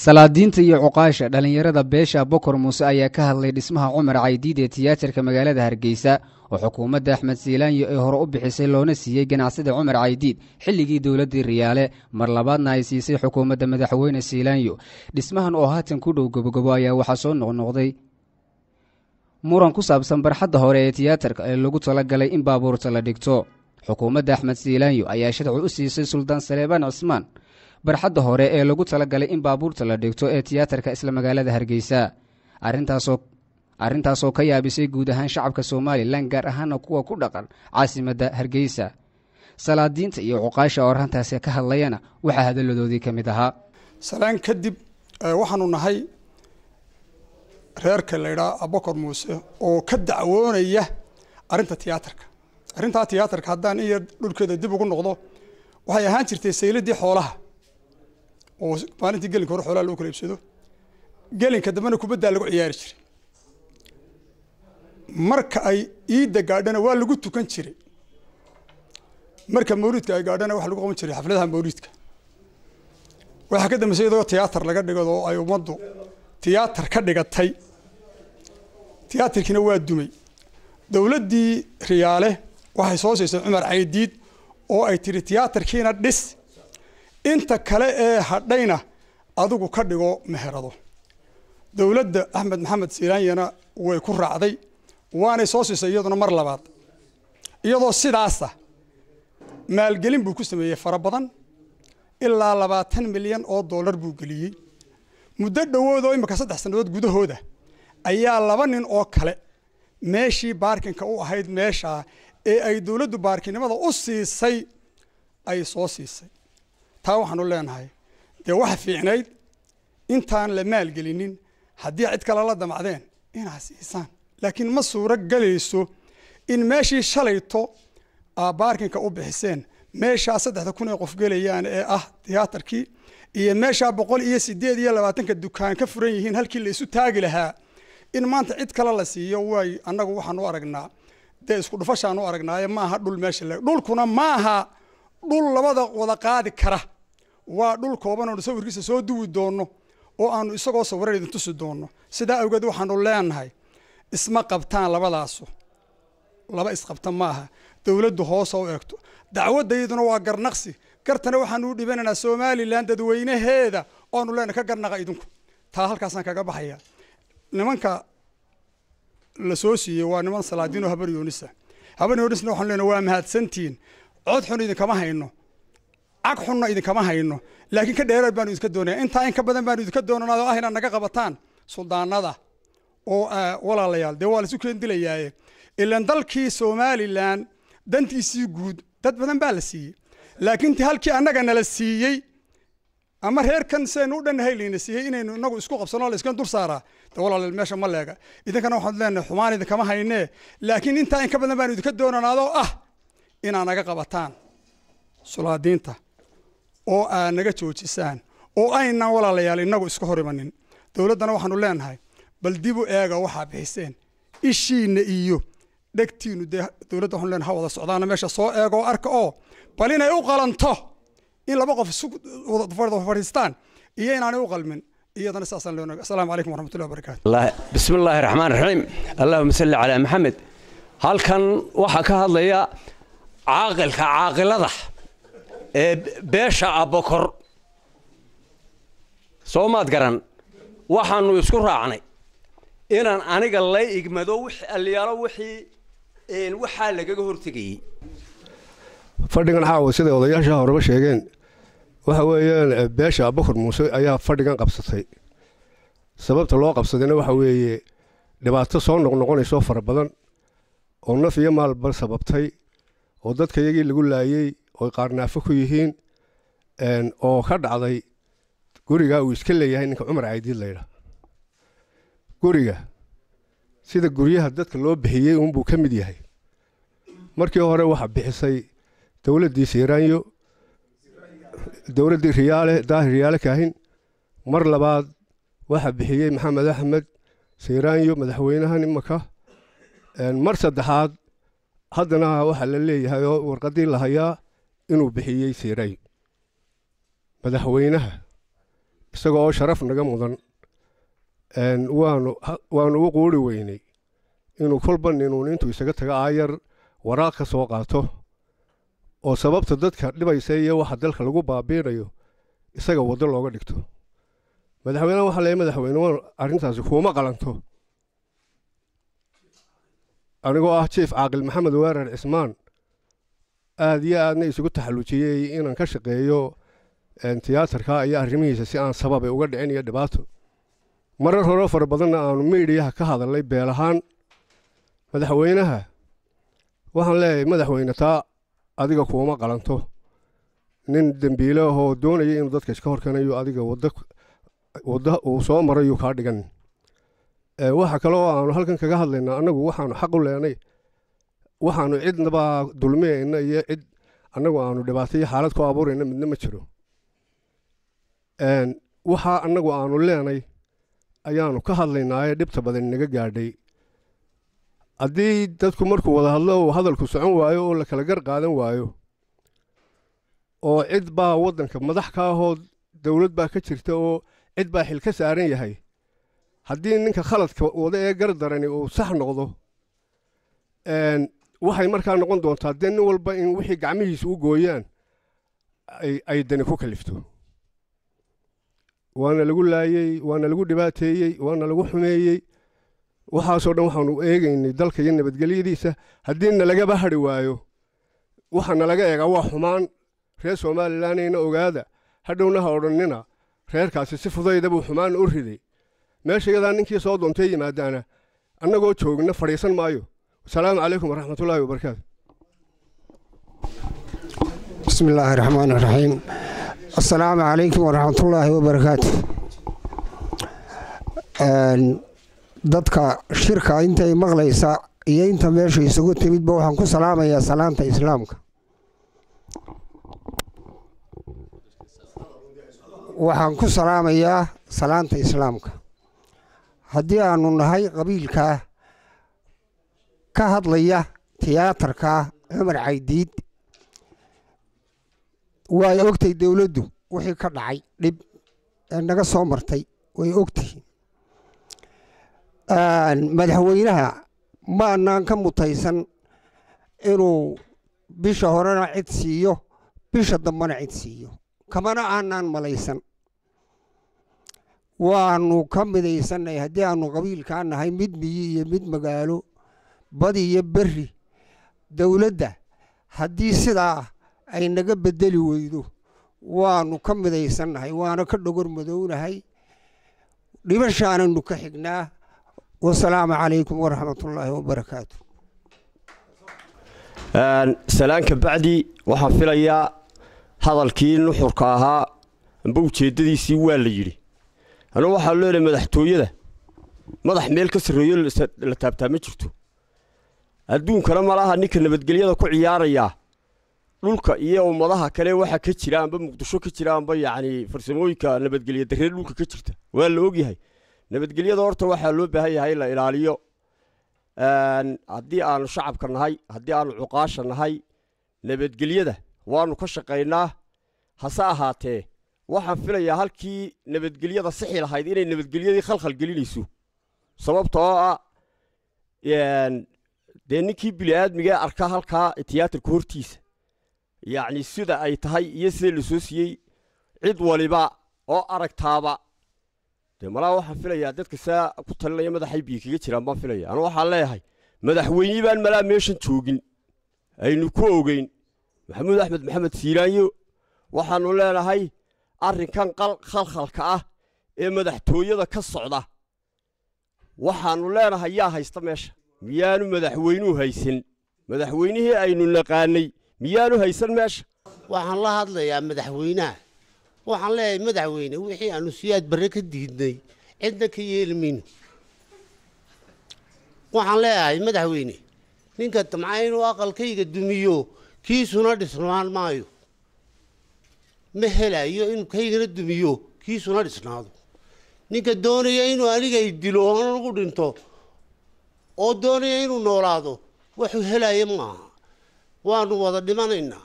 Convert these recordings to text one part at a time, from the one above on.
salaadiinta iyo cuqaasha dhalinyarada beesha Bokor Muuse ayaa ka hadlay dhismaha Cumar Caydiid ee tiyaatarka magaalada Hargeysa oo xukuumadda Axmed Siilaanyo ay hore u bixisay loona siiyay ganacsada Cumar Caydiid xilligii dowladda Riyaale mar labaadna ay siisay xukuumadda madaxweyne Siilaanyo. Dhismahan oo haatan ku dhow gabagabo ayaa waxaa soo noqnoqday muran ku saabsan barxadda hore ee tiyaatarka ee lagu talagalay in baabuurta la dhigto. xukuumadda Axmed Siilaanyo ayaa sharci u siisay Suldaan Saleebaan Cismaan barxadda hore ee lagu talagalay in baabuurta la dhigto ee tiyaatarka isla magaalada Hargeysa. arrintaasoo ka yaabisay guud ahaan shacabka Soomaaliland gaar ahaan kuwa ku dhaqan caasimadda Hargeysa. salaadiinta iyo cuqaasha oo arrintaasi ka hadlayana waxa hadaladoodii kamid ahaa. salaan kadib waxaanu nahay reerka la yiraahdo Bokor Muuse oo ka dacwoonaya arrinta tiyaatarka. arrinta tiyaatarka haddaan iyo dhulkeeda dib ugu noqdo waxay ahaan jirtay sayladii xoolaha oo maalintii gelinka hore xoolaha loo kala iibsado gelinka dambana kubadda lagu ciyaari jiray. marka ay iida gaadhana waa lagu tukan jiray. marka mawlidka ay gaadhana waxa lagu qaban jiray xafladaha mawlidka. waxa ka dambeeyay iyadoo tiyaatar laga dhigo oo ay ummaddu tiyaatar ka dhigatay. tiyaatarkina waa dumay. dawladdii Riyaale waxay soo siisay Cumar Caydiid oo ay tiri tiyaatarkiina dhis inta kale ee hadhayna adigu ka dhigo meherado. dawladda Axmed Maxamed Siilaanyana way ku raacday waana soo siisay iyaduna mar labaad. iyadoo sidaas maalgelin buu ku sameeyay fara badan ilaa 20 milyan oo dollar buu geliyay. muddo dhawood oo imika 3 sanadood gudahooda ayaa 2 nin oo kale meeshii baarkinka u ahayd meesha ee ay dawladdu baarkinimada u siisay ay soo siisay. taa waxaanu leenahay dee waxa fiicnayd intaan la maalgelinin haddii cid kale la damacdeen inaa siisaan. laakiin ma suuro galayso in meeshii shalayto baarkinka u bixiseen meeshaa 3,000 qof gelayaan ee ah tiyaatarkii iyo meeshaa 128 dukaan ka furan yihiin halkii la isu taagi lahaa in maanta cid kale la siiyo way annagu waxaan u aragnaa dee isku dhufashaan u aragnaa ma aha dhul meesha la dhulkuna ma aha dhul labada wada qaadi kara. waa dhul kooban oo sawirkiisa soo duwi doono oo aanu isagoo sawir idin tusi doono. sidaa awgeed waxaanu leenahay isma qabtaan labadaas. laba isqabta ma aha. dawladdu hoos u eegto dacwadayduna waa garnaqsi gartana waxaanu u dhibanaynaa Soomaaliland dadweynaheeda oonu leenahay ka garnaqa idinku. taa halkaasaan kaga baxaya. nimanka la soo siiyay waa niman salaadiin oo habar yoonisa waxaan leenahay waa mahadsantiin. cod xun idin kama hayno ag xunna idin kama hayno laakiin ka dheeraad baan idinka doonayaa inta in ka badan baan idinka doonaynaa oo ahina naga qabataan suldaanada oo walaalayaal dee waa la isu keen dilayaaye ilaan dalkii Soomaaliland dantiisii guud dad badan baa la siiyay laakiin halkii annaga nala siiyay ama reerkan seen u dhan hayleena siiyay inaynu inagu isku qabsano la iska dur saaraa dee walaalayaal meesha ma leega idinkana waxaan leenahay xumaan idin kama haynee laakiin inta in ka badan baan idinka doonaynaa oo inaa naga qabataan sulaadiinta oo aan naga joojisaan oo ayna walaalayaal inagu isku horimanin. dawladdana waxaanu leenahay bal dib u eega waxa bixiseen ishiina iyo dhagtiinu dawladda waxaanu leenahay wada socdaana meesha soo eego arka oo bal inay u qalanto in laba qof wada fadhiistaan iyo inaanay u qalmin iyadana saasan leenahay. assalaamu calaykum waraxmatullahi wabarakaatu. bismillaahi raxmaani raxiim. allahumma salli calaa maxamed. halkan waxa ka hadlaya caaqilada ee beesha Bokor Soomaad garan waxaanu isku raacnay inaan aniga la igmado wixii aliyaalo wixii waxa laga hortagay. fadhigan caawa sida odayaasha horeba sheegeen waxa weeyaan beesha Bokor Muuse ayaa fadhigan qabsatay. sababta loo qabsadayna waxa weeye dhibaato soo noqnoqonayso fara badan oo naf iyo maalba sababtay oo dadka iyagii lagu laayay oo qaarnaafo ku yihiin oo ka dhacday guriga uu iska leeyahay ninka Cumar Caydiid leeyahay. guriga sida guryaha dadka loo bixiyay buu ka mid yahay. markii hore waxa bixisay dawladdii Siilaanyo dawladdii Riyaale kaahin. mar labaad waxa bixiyay Maxamed Axmed Siilaanyo madaxweynaha imaka. mar saddexaad haddana waxa la leeyahay oo warqadii la hayaa inuu bixiyay Siilaanyo madaxweynaha isagoo sharaf naga mudan waanu u quuri weynay inuu kolba ninuun intuu isaga taga aayar waraaq ka soo qaato oo sababta dadka dhibaysa iyo waxa dalka lagu baabiinayo isaga waddo looga dhigto madaxweynaha waxaa leeyahay madaxweyne arrintaasi kuuma qalanto anigoo ah jief caaqil maxamed weerar cismaan aad iyo aadna isugu taxallujiyey inaan ka shaqeeyo tiyaatarka iyo arrimihiisa si aan sababay uga dhicin iyo dhibaato marar hore fara badanna aanu miidiyaha ka hadalnay beel ahaan madaxweynaha waxaan leeyahay madaxweyne taa adiga kuuma qalanto nin dembiile ahoo doonaya inuu dadka iska horkanayo adiga wadda uu soo marayu kaa dhigan waxa kale oo aanu halkan kaga hadlaynaa annagu waxaanu xaq u leenay waxaanu cidnaba dulmiyayna iyo cid annagu aanu dhibaato iyo xaalad ku abuurayna midna ma jiro waxaa annagu aanu leenay ayaanu ka hadlaynaa ee dhibta badan naga gaadhay haddii dadku markuu wada hadlo uu hadalku socon waayo oo la kala gar qaadan waayo oo cid baa waddanka madax ka ahoo dowlad baa ka jirta oo cid baa xil ka saaran yahay haddii ninka khaladka wada ee gar darani uu sax noqdo waxay markaa noqon doontaa dee nin walba in wixii gacmihiisa u gooyaan ay dani ku kalifto waana lagu laayey waana lagu dhibaateeyey waana lagu xumeeyey waxaasoo dhan waxaanu eegaynay dalka iyo nabadgelyadiisa haddii nalagaba hadhi waayo waxa nalaga eegaa waa xumaan reer somalilanayna ogaada hadhowna ha odhannina reerkaasi si fudayda buu xumaan u riday meesha iyadaa ninkii soo doontay yimaadaana annagoo joogna fadhiisan maayo asalaamu calaykum waraxmatullaahi wabarakaatu bismi illaahi raxmaani raxiim assalaamu calaykum waraxmatullaahi wabarakaatu dadka shirka intay maqlaysa iyo inta meesha isugu timidba waxaan ku salaamayaa salaanta islaamka waxaan ku salaamayaa salaanta islaamka haddii aanu nahay qabiilkaa ka hadlaya tiyaatarka cumar caydiid way ogtay dowladdu wixii ka dhacay dhib ee naga soo martay way ogtihiin madaxweynaha ma annaan ka mutaysan inuu bisha horena cid siiyo bisha dambena cid siiyo kamana aanaan malaysan waanu ka midaysanay haddii aanu qabiilkaa nahay mid miyi iyo mid magaalo badi iyo berri dowladda haddii sidaa ay naga beddeli weydo waanu ka midaysannahay waana ka dhogor madownahay dhibashaananu ka xignaa wasalaamu calaykum waraxmatullaahi wabarakaatu salaanka bacdi waxaan filayaa hadalkii nuxurka ahaa amba ujeeddadiisii waa la yidhi anugu waxaa leedahay madaxtooyada madax meel ka sarreeyo la taabtaa ma jirto adduunkana malaha ninka nabadgelyada ku ciyaarayaa dhulka iyo ummadaha kale waxa ka jira amba muqdisho ka jira amba yacni farsamooyinka nabadgelya darreer dhulka ka jirta waa la ogyahay nabadgelyada horta waxaa loo baahan yahay la ilaaliyo haddii aanu shacabka nahay haddii aanu cuqaasha nahay nabadgelyada waanu ka shaqaynaa hase ahaatee waxaan filayaa halkii nabadgelyada sixi lahayd inay nabadgelyadii khalkhal gelinayso sababta oo ah dee ninkii bini'aadmiga arka halkaa tiyaatarka hortiisa yacni sida ay tahay iyo sida la soo siiyey cid waliba oo aragtaaba dee malaa waxaan filayaa dadka saa ku talinaya madaxay biyo kaga jiraan baan filaya anu waxaan leeyahay madaxweynihii baan malaa meeshan joogin aynu ku ogeyn maxamuud axmed maxamed siiraanyo waxaanu leenahay arrinkan khalkhalka ah ee madaxtooyada ka socda waxaanu leenahay yaa haysta meesha miyaanu madaxweynuhu haysan madaxweynihii aynu naqaanay miyaanu haysan meesha waxaan la hadlayaa madaxweynaha waxaan leeyahay madaxweyne wixii aanu siyaad barre ka diidnay cidna ka yeeli mayno waxaan leeyahay madaxweyne ninka damca inuu aqalkayga dumiyo kiisuna dhisnaan maayo ma helayo inuu kaygana dumiyo kiisuna dhisnaado ninka doonaya inuu aniga dilo oo lagu dhinto oo doonaya inuu noolaado wuxuu helaya maaha waanu wada dhimanaynaa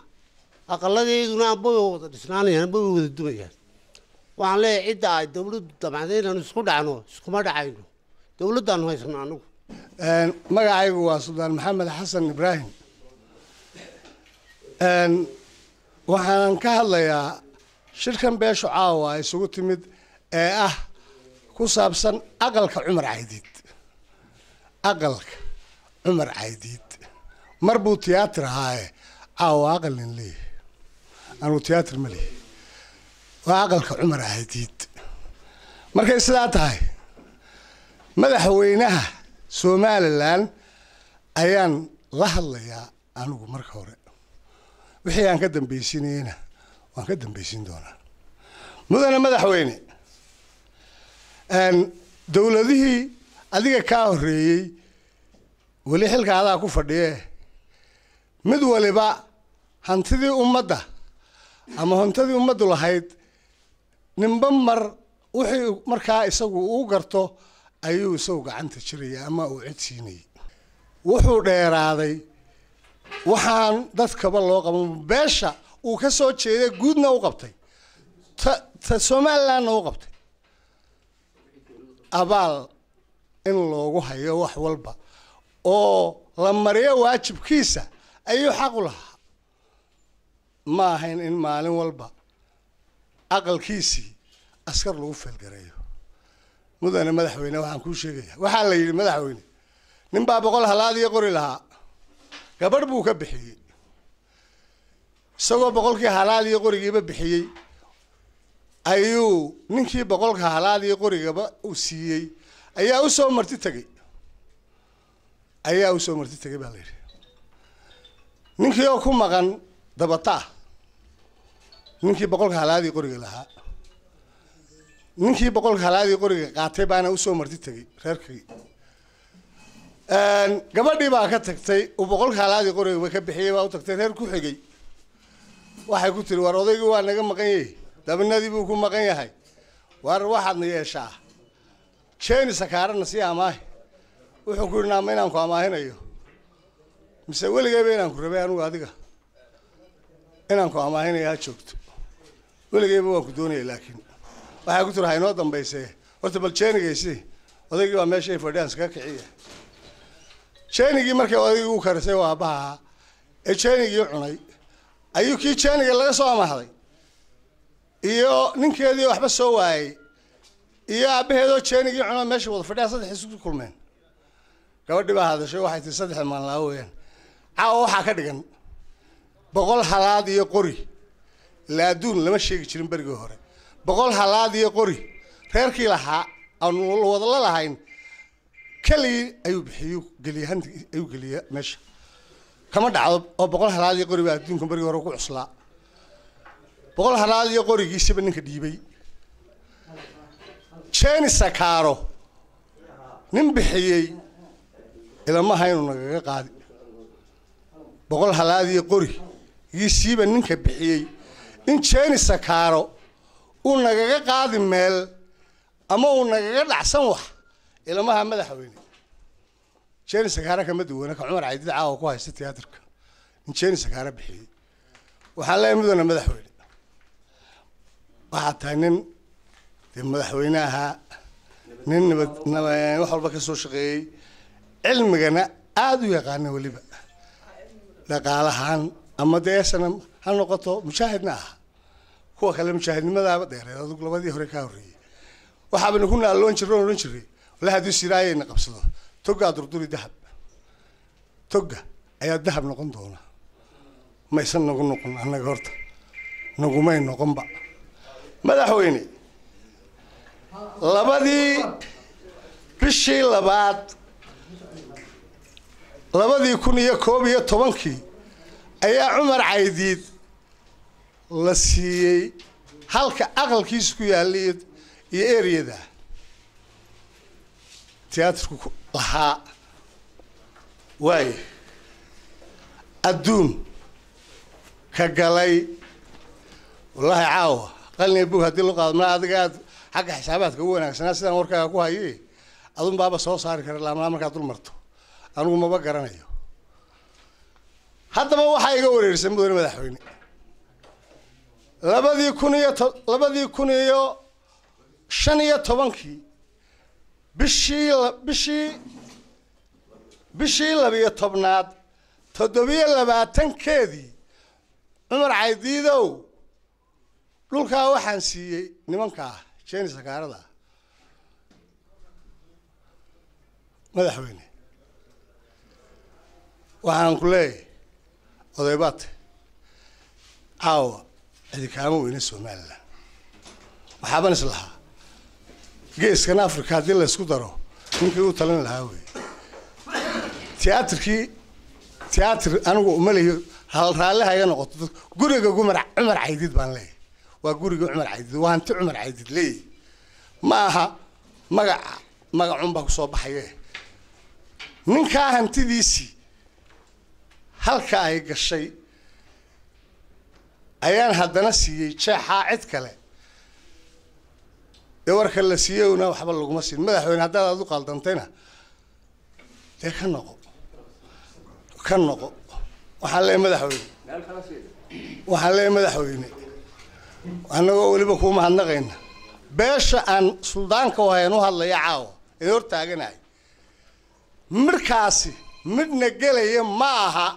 aqaladeeduna amba way wada dhisnaanayaan amba way wada dumayaan waxaan leeyahay cidda ay dawladdu damacday inaanu isku dhacno iskuma dhacayno dawladdaanu haysano anigu magacaygu waa suldaan maxamed xasan ibraahim waxaan ka hadlayaa shirkan beeshu caawa ay isugu timid ee ah ku saabsan aqalka cumar caydiid aqalka cumar caydiid mar buu tiyaatar ahaaye caawa aqal nin leeyahay anuu tiyaatar ma leeyahay waa aqalka cumar caydiid markay sidaa tahay madaxweynaha somalilan ayaan la hadlayaa anigu marka hore wixii aan ka dambaysinayna waan ka dambaysin doonaa mudane madaxweyne dawladihii adiga kaa horreeyey weli xilka adaa ku fadhiye mid waliba hantidii ummadda ama hantidii ummaddu lahayd ninba mar wixii markaa isagu uu garto ayuu isagu gacanta jiraya ama uu cid siinayay wuxuu dheeraaday waxaan dadkaba loo qaban beesha uu ka soo jeeday guudna u qabtay ta somalilandna u qabtay abaal in loogu hayo wax walba oo la mariyo waajibkiisa ayuu xaq u lahaa ma ahayn in maalin walba aqalkiisii askar lagu feelgareeyo mudane madaxweyne waxaan kuu sheegayaa waxaa la yidhi madaxweyne nin baa 100 halaad iyo qori lahaa gabadh buu ka bixiyey isagoo 100kii halaad iyo qorigiiba bixiyey ayuu ninkii 100ka halaad iyo qorigaba u siiyey ayaa u soo marti tagay baa la yidhi ninkii oo ku maqan dabata ninkii 100ka halaad iyo qoriga lahaa ninkii 100ka halaad iyo qoriga qaatay baana u soo marti tagay reerkii gabadhii baa ka tagtay u 100ka halaad iyo qoriga ka bixiyey baa u tagtay reer ku xigay waxay ku tiri war odaygii waa naga maqan yahay dabnadii buu ku maqan yahay war waxaadna yeeshaa jeeni sakaarana si amaahi wuxuu ku yidhi inaan ku amaahinayo mise weligayba inaan ku rabay anigu adiga inaan ku amaahinayo ha joogto weligayba waan ku doonayay laakiin waxay ku tiri ha inoo dambaysee horta bal jeenigaysi odaygii waa meeshay fadhiyaan iskaga kiciya jeenigii markay odaygii u karisay waa aabbaha ee jeenigii cunay ayuu kii jeeniga laga soo amaahday iyo ninkeedii waxba soo waayay iyo aabbaheedoo jeenigii cunaa meesha wada fadhiya saddex isku kulmeen gabadhii baa hadashay waxay tii 3 maalin laa weeyaan caawa waxaa ka dhigan 100 halaad iyo qori ilaa adduun lama sheegi jirin berigii hore 100 halaad iyo qori reerkii lahaa aan wada la lahayn kaliya ayuu bixiyo geliya meesha kama dhacdo oo 100 halaad iyo qori baa adduunka berigii hore ku cuslaa 100 halaad iyo qorigiisiba ninka dhiibay jeeni sakaaro nin bixiyey ilama haynu nagaga qaadi 100 halaad iyo qorigiisiba ninka bixiyey in jeeni sakaaro uu nagaga qaadi meel ama uu nagaga dhacsan wax ilamaha madaxweyne jeeni sakaaro kama duwana ka cumar caydiid caawa ku haysta tiyaatarka in jeeni sakaaro bixiyey waxaan leeyahay mudane madaxweyne waxaa tahay nin dee madaxweyne ahaa nin wax walba ka soo shaqeeyey cilmigana aada u yaqaana weliba dhaqaalahaan ama deesana ha noqoto mujaahidna ah kuwa kale mujaahidnimadaaba dheereed adug labadii hore kaa horreeyey waxaabana ku naaloon jirro odhan jiray wala haddii siraayayna qabsado toggaa durduri dahab togga ayaa dahab noqon doona maysan nagu noqon annaga horta nagumay noqonba madaxweyne labadii bishii labaad 2011 ayaa cumar caydiid la siiyey halka aqalkiisa ku yaallay iyo ereyada tiyaatarku lahaa waaye adduun ka galay wallaahi caawa qalin buu hadii loo qaado ma adiga aad xagga xisaabaadka ugu wanaagsanaa sidaan warkaaga ku hayay adun baaba soo saari kara laamaa markaad dul marto anigu maba garanayo haddaba waxaa iga wareerisay mudane madaxweyne 2011 15 bishii 12aad 27keedii Cumar Caydiidow dhulkaa waxaan siiyey nimanka Jeeni Sakaarada madaxweyne waxaan ku leeyahay odaybaad caawa idinkaama weyne Soomaaliland waxaan islahaa geeskan Afrika hadii la isku daro ninkii uu talin lahaa way tiyaatar anigu umaleeyo hal raale haga noqoto guriga Cumar Caydiid baan leeyahay waa guriga Cumar Caydiid waa hanti Cumar Caydiid leeyahay ma aha magacun baa ku soo baxay ninka hantidiisi halka ay gashay ayaan haddana siiyey jeexa cid kale warka la siiyowna waxba lagu ma siin madaxweyne haddaad aad u qaldantayna ka noqo waxaan leeyahay madaxweyne anagoo waliba ku mahadnaqayna beesha aan suldaanka wahayn u hadlaya caawa ee hor taaganahay markaasi midna gelaya ma aha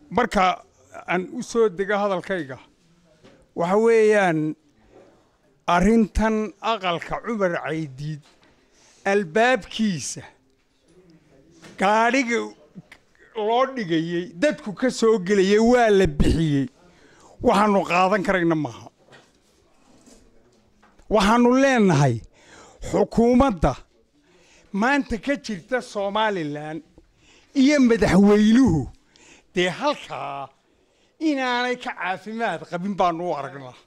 marka aan u soo dega hadalkayga waxa weeyaan arrintan aqalka Cumar Caydiid albaabkiisa gaadhiga loo dhigayay dadku ka soo gelayay waa la bixiyay waxaanu qaadan karayna maaha waxaanu leenahay xukuumadda maanta ka jirta Soomaaliland iyo madaxweynuhu dee halkaa inaanay ka caafimaad qabin baanu u aragnaa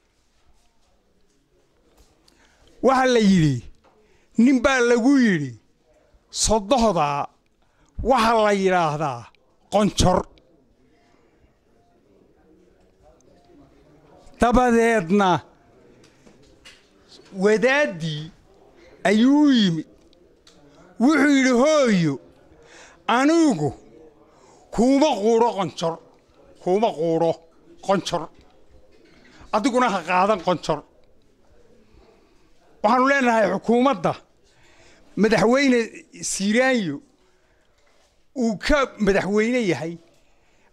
waxa la yiri nin baa lagu yiri sodohda waxa la yiraahdaa qonjor dabadeedna wadaadii ayuu yimid wuxuu yiri hooyo anigu kuma quuro qonjor adiguna ha qaadan qonjor waxaanu leenahay xukuumadda madaxweyne Siiraanyo uu ka madaxweyne yahay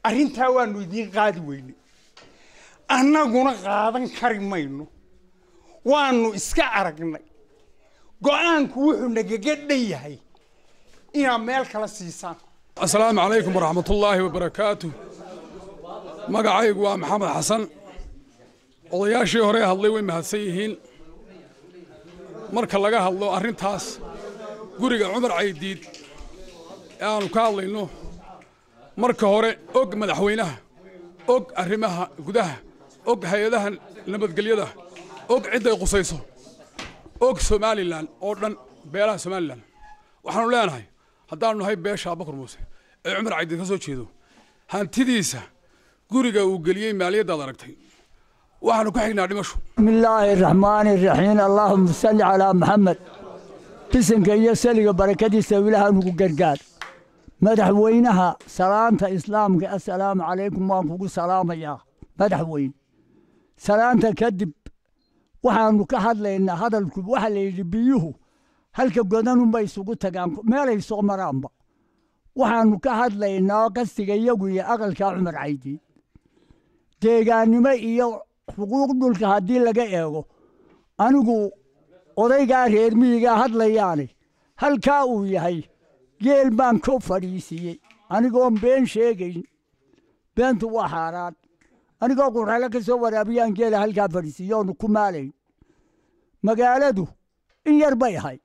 arrintaa waanu idin qaadi weyne annaguna qaadan kari mayno waanu iska aragnay go'aanku wuxuu nagaga dhan ina meel kala siisaan assalaamu calaykum waraxmatullaahi wabarakaatuh magacaygu waa Maxamed Xasan odayaashii hore hadlay way mahadsan yihiin marka laga hadlo arrintaas guriga Cumar Caydiid aanu ka hadlayno marka hore og madaxweynaha og arrimaha gudaha og hay'adaha nabadgelyada og cid ay qusayso og Soomaaliland oo dhan beelaha Soomaaliland waxaanu leenahay haddaanu nahay beesha Bakar Muuse ee Cumar Caydiid ka soo jeedo hantidiisa guriga uu geliyay maaliyadda aragtay waxaanu ku xignaa dhimasho bismillaahi raxmaani raxiim allahumma salli ala muhammad bisanka iyo saliga barakadiisa ilaahay ugu gargaar madaxweynaha salaanta islaamka assalaamu calaykum waan kugu salaamayaa madaxweyne salaanta kadib waxaanu ka hadlaynaa hadalku waxa la yiri biyuhu halka godanun bay isugu tagaan meelay soo maraanba waxaanu ka hadlaynaa qastiga iyagu iyo aqalka Cumar Caydiid deegaanimo iyo xuquuq dhulka haddii laga eego anigu odaygaa reer miyiga hadlayaane halkaa uu yahay geel baan ku fadhiisiyey anigoon been sheegayn beentu waa xaaraan anigoo qurxale ka soo waraabiyaan geela halkaa fadhiisiyoonu ku maalayn magaaladu in yar bay ahayd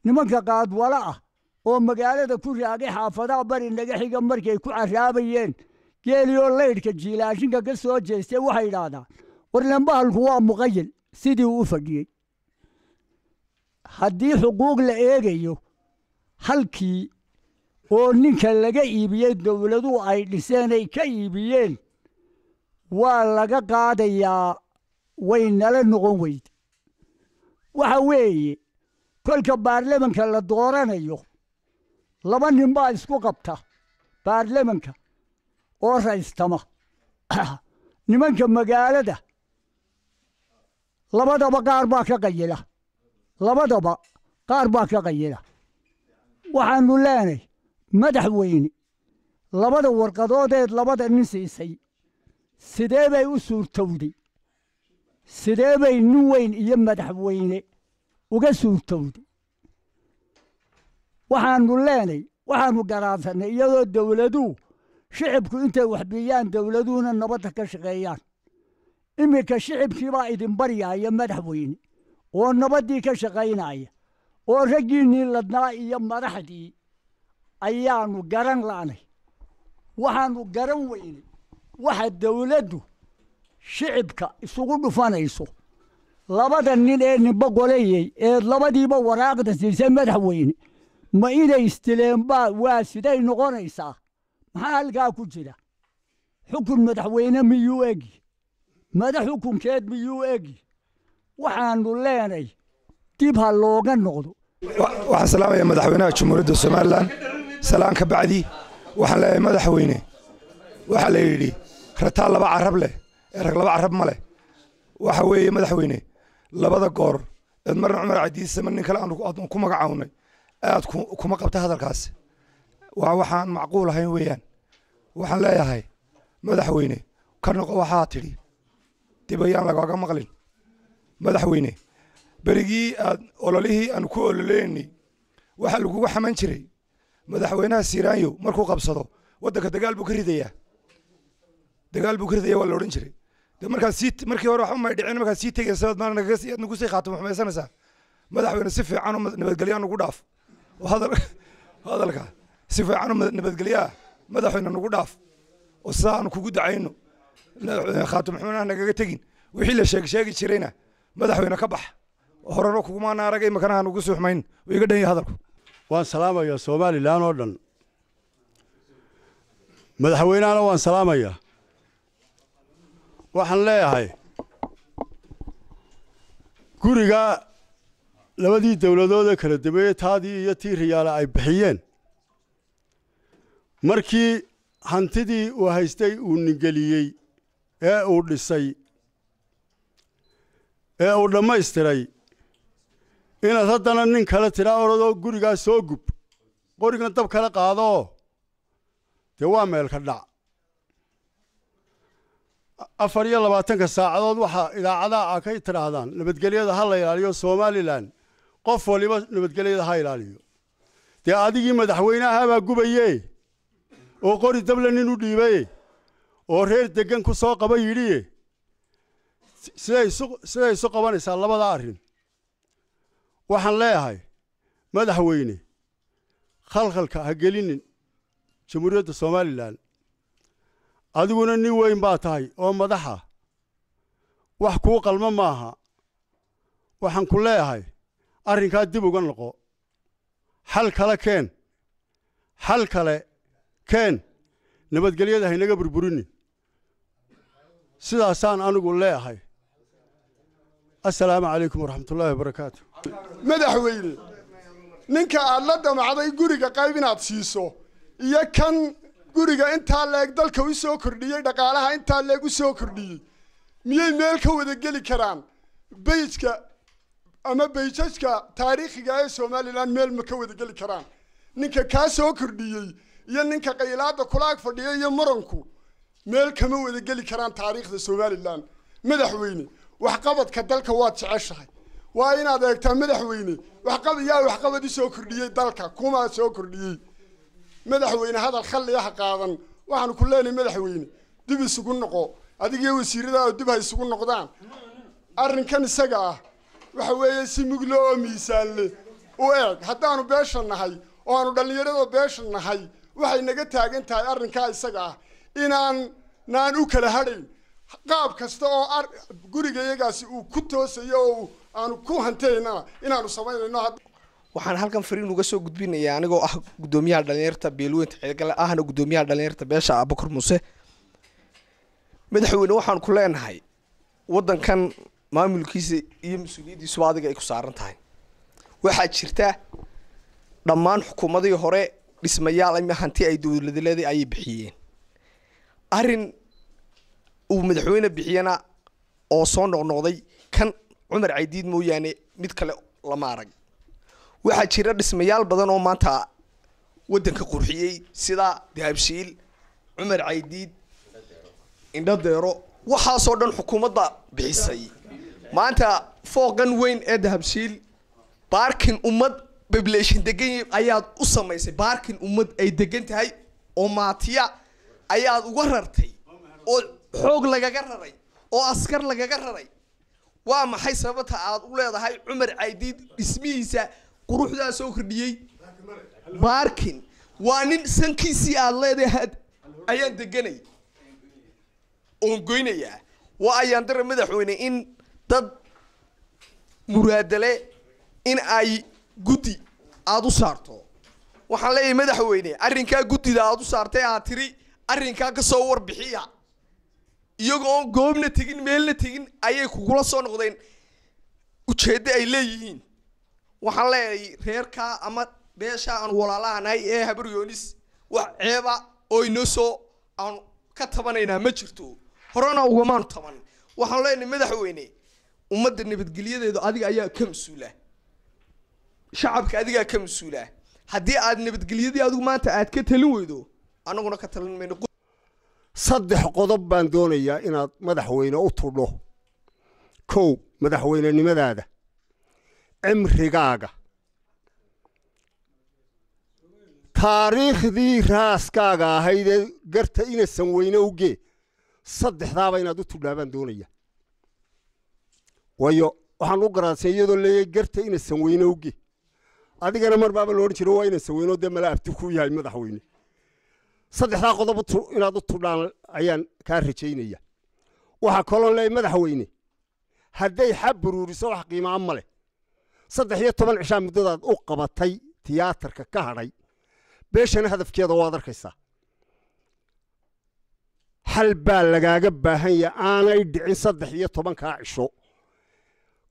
nimanka qaadwala ah oo magaalada ku raagay xaafadaha bari naga xiga markay ku caraabayeen geeliyoo laydhka jiilaashinka ka soo jeestay waxay idhaahdaan warlambahalku waa muqayil sidii uu u fadhiyey haddii xuquuq la eegayo halkii oo ninka laga iibiyey dowladuhu ay dhiseen ay ka iibiyeen waa laga qaadayaa way nala noqon weyde waxa weeye kolka baarlamanka la dooranayo laba nin baa isku qabta baarlamanka oo raystama nimanka magaalada labadaba qaar baa ka qayila labadaba qaar baa ka qayila waxaannu leenay madaxweyne labada warqadoodeed labada nin siisay sidee bay u suurtowday sidee bay nin weyn iyo madaxweyne uga suurtowday waxaannu leenay waxaannu garaadsanay iyadoo dawladuhu shicibku intay waxbiyaan dawladuhuna nabadda ka shaqeeyaan iminka shicibkii baa idin baryaaya madaxweyne oo nabaddii ka shaqaynaya oo raggiinnii ladnaa iyo madaxdii ayaannu garan la'nay waxaannu garan weynay waxa dawladdu shicibka isugu dhufanayso labada nin ee ninba goleeyey ee labadiiba waraaqda siisay madaxweyne ma inay istileenbaa waa siday noqonaysaa maxaa halkaa ku jira xukun madaxweyne miyuu egi madax xukunkeed miyuu egi waxaannu leenay dib ha looga noqdo waxaan salaamayaa madaxweynaha jamhuuriyadda somalilan salaan ka bacdi waxaan leeyahay madaxweyne waxaa la yidhi rataa laba carab leh ee rag laba carab ma leh waxa weeye madaxweyne labada goor eed marna cumar cadiise mar nin kale aanu ku magacawnay aad kuma qabta hadalkaas waa waxaan macquul ahayn weeyaan waxaan leeyahay madaxweyne ka noqo waxaa tidhi dib ayaan lagaaga maqlin madaxweyne berigii aad ololihii aanu ku ololeynay waxaa lagugu xaman jiray madaxweynaha siiraanyo markuu qabsado waddanka dagaal buu ka ridayaa waa la odhan jiray de markii hore waxba may dhicin markaad sii tegaysa aad nagu sii khaatimo xumaysanaysaa madaxweyne si fiican oo nabadgelyaa nagu dhaaf oo hadalka si fiican oo nabadgelyaa madaxweyne nagu dhaaf oo sidaa aanu kugu dacayno khaatimo xumaynaha nagaga tegin wixii la sheegi jirayna madaxweyne ka bax horena kugumaana aragay makanaha nugu sii xumayn oo iga dhan yahay hadalku waan salaamayaa somalilan oo dhan madaxweynahana waan salaamayaa waxaan leeyahay guriga labadii dawladoodee kala dambeeyey taadii iyo tii riyaale ay bixiyeen markii hantidii uu haystay uu ningeliyey ee uu dhisay ee uu dhammaystiray inaad haddana nin kale tidhaa oradoo gurigaas soo gub qorigan dab kala qaadoo dee waa meelka dhac 24 saacadood waxaa idaacadaha a ka tidhaahdaan nabadgelyada ha la ilaaliyo somalilan qof waliba nabadgelyada ha ilaaliyo dee adigii madaxweynahabaa gubaye oo qori dable nin u dhiibaye oo reer degan ku soo qaba yidhiye siday isu qabanaysaa labada arrin waxaan leeyahay madaxweyne khalkhalka ha gelinin jamhuuriyadda somalilan adiguna nin weyn baa tahay oo madaxa wax kuu qalma maaha waxaan ku leeyahay arrinkaa dib uga noqo xal kale keen nabadgelyada haynaga burburinin sidaasaan anigu leeyahay assalaamu calaykum waraxmatullaahi wabarakaatu madaxweyne ninka aad la damacday guriga qayb inaad siiso iyo kan guriga intaa leeg dalka u soo kordhiyey dhaqaalaha intaa leeg u soo kordhiyey miyay meel ka wada geli karaan bayjka ama bayjajka taariikhiga ee somalilan meel ma ka wada geli karaan ninka kaa soo kordhiyey iyo ninka qaylaada kulaag fadhiya iyo muranku meel kama wada geli karaan taariikhda somalilan madaxweyne waxqabadka dalka waad jeceshahay waa inaad eegtaa madaxweyne waxqabadii soo kordhiyey dalka kumaa soo kordhiyey madaxweyne hadal khalliyaha qaadan waxaanu ku leenahay madaxweyne dib isugu noqo adigiyo wasiiradaada dib ha isugu noqdaan arrinkan isaga ah waxa weeye si muglo oo miisaanle u eeg haddaanu beesha nahay oo aanu dhallinyarada beesha nahay waxay naga taagan tahay arrinkaa isaga ah inaan u kala hadhayn qaab kasta oo guriga iyagaasi uu ku toosayo oo aanu ku hantaynana inaanu samaynayno waxaan halkan fariin uga soo gudbinayaa anigoo ah gudoomiyaha dhalinyarta beelweynta Ceelgale ahna gudoomiyaha dhalinyarta beesha Abubakar Muuse madaxweyne waxaan ku leenahay wadankan maamulkiisa iyo mas'uuliyadiisu adiga ay ku saaran tahay waxa jirta dhammaan xukuumadii hore dhismayaal ama hanti ay dawladleeday ay bixiyeen arin uu madaxweyne bixiyana oo soo noqnoqday kan cumar caydiid mooyaane mid kale lama arag waxaa jira dhismayaal badan oo maanta waddanka qurxiyey sida dahabshiil cumar caydiid indhadeero waxaasoo dhan xukuumadda bixisay maanta fooqan weyn ee dahabshiil baarkin ummad population degan ayaad u samaysay baarkin ummad ay degan tahay oo maatiya ayaad uga rartay oo xoog lagaga raray oo askar lagaga raray waa maxay sababta aad u leedahay cumar caydiid dhismihiisa quruxdaa soo kordhiyey baarkin waa nin sankiisii aad leedahay ayaan deganay oon goynayaa waa ayaan dara madaxweyne in dad muraadale in ay guddi aad u saarto waxaan leeyahay madaxweyne arrinkaa guddida aad u saartay aad tiri arrinkaa ka soo warbixiya iyagoo oon goobna tegin meelna tegin ayay kugula soo noqdeen ujeeddo ay leeyihiin waxaan leeyahay reerkaa ama beesha aan walaalahanahay ee habaryoonis wax ceeba oo inoo soo aan ka tabanaynaa ma jirto horena ugamaanu taban waxaan leenahay madaxweyne ummadda nabadgelyadeedu adiga ayaa ka mas-uula shacabka adigaa ka mas-uula haddii aad nabadgelyadii adigu maanta aad ka talin weydo annaguna ka talin mayno saddex qodob baan doonayaa inaad madaxweyne u tudho kow madaxweynenimadaada cimrigaaga taariikhdii raaskaaga ahayd ee garta inasan weyne ugee saddexdaaba inaad u tudhaa baan doonaya waayo waxaan u garaadsan iyadoo leeyahay garta inasan weyne ugee adigana mar baaba loodhan jiro waa inasan weyno dee mala abti ku yahay madaxweyne saddexdaa qodob inaad u tudhaan ayaan kaa rajaynaya waxaa kaloo leeyahay madaxweyne hadday xab buruuriso wax qiimaa ma leh 13 cishaa muddadaad u qabatay tiyaatarka ka hadhay beeshana hadafkeeda waad arkaysaa hal baa lagaaga baahan yahay aanay dhicin 13 cisho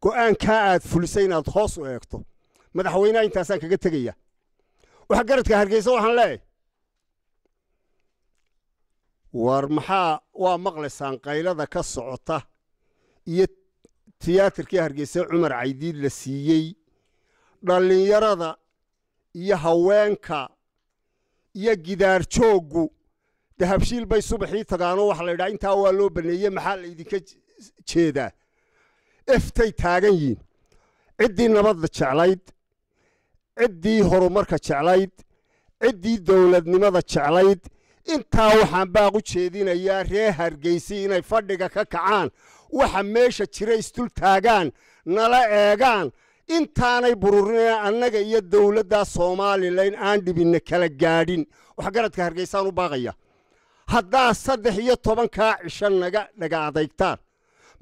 go'aankaa aad fulisay inaad hoos u eegto madaxweynaha intaasaan kaga tegaya waxa garadka Hargeysa waxaan leeyahay war maxaa waa maqlaysaan qaylada ka socota iyo tiyaatarkii Hargeysa Cumar Caydiid la siiyey dhalinyarada iyo haweenka iyo gidaar joogu dahabshiil bay subaxii tagaano wax la yiraahdo inta waa loo baneeyay maxaa la idinka jeedaa iftay taagan yiin cidii nabadda jeclayd cidii horumarka jeclayd cidii dawladnimada jeclayd intaa waxaan baaq u jeedinayaa reer Hargeysa inay fadhiga ka kacaan waxa meesha jira istul taagaan nala eegaan intaanay bururinayaan annaga iyo dawladda Soomaaliland aan dhibina kala gaadhin waxa garadka Hargeysa u baaqaya haddaa 13 cisho naga dhaga adeegtaan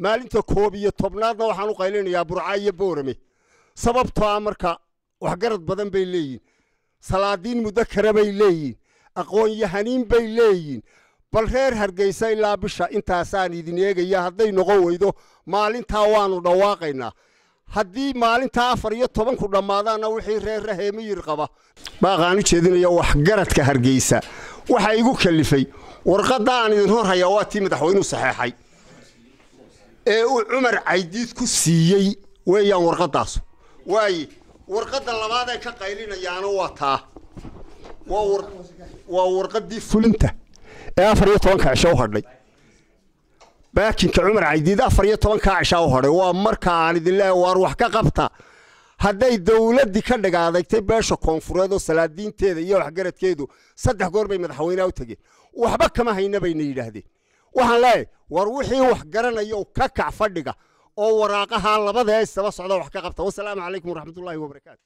maalinta 11aadna waxaan u qaylinayaa Burca iyo Boorame sababtoo marka wax garad badan bay leeyihiin salaadiin mudakara bay leeyihiin aqoon yahaniin bay leeyihiin bal reer Hargeysa ilaa bisha intaasaan idin eegaya hadday noqon weydo maalintaa waanu dhawaaqaynaa haddii maalintaa 14 ku dhamaadana wixii reer Raheemiyir qaba baaqaan u jeedinaya wax garadka Hargeysa waxa igu kalifay warqadda aan idin hor hayaa waa tii madaxweynuhu saxeexay ee uu Cumar Caydiid ku siiyey weeyaan warqadaas waay warqadda labaad ee ka qaylinayaana waa taa waa warqadii fulinta ee 14 cisho u hadhay baakinka Cumar Caydiid 14 cisho u hadhay waa marka aan idin leeyahay war wax ka qabta hadday dawladdi ka dhagaadagtay beesha koonfureed oo salaadiinteeda iyo wax garadkeedu 3 goor bay madaxweynaha u tageen waxba kama hayna bayna yiraahdeen waxaan leeyahay war wixii wax garanayo ka kac fadhiga oo waraaqaha labada ay saba socda wax ka qabta wassalaamu calaykum waraxmatullaahi wabarakaatuh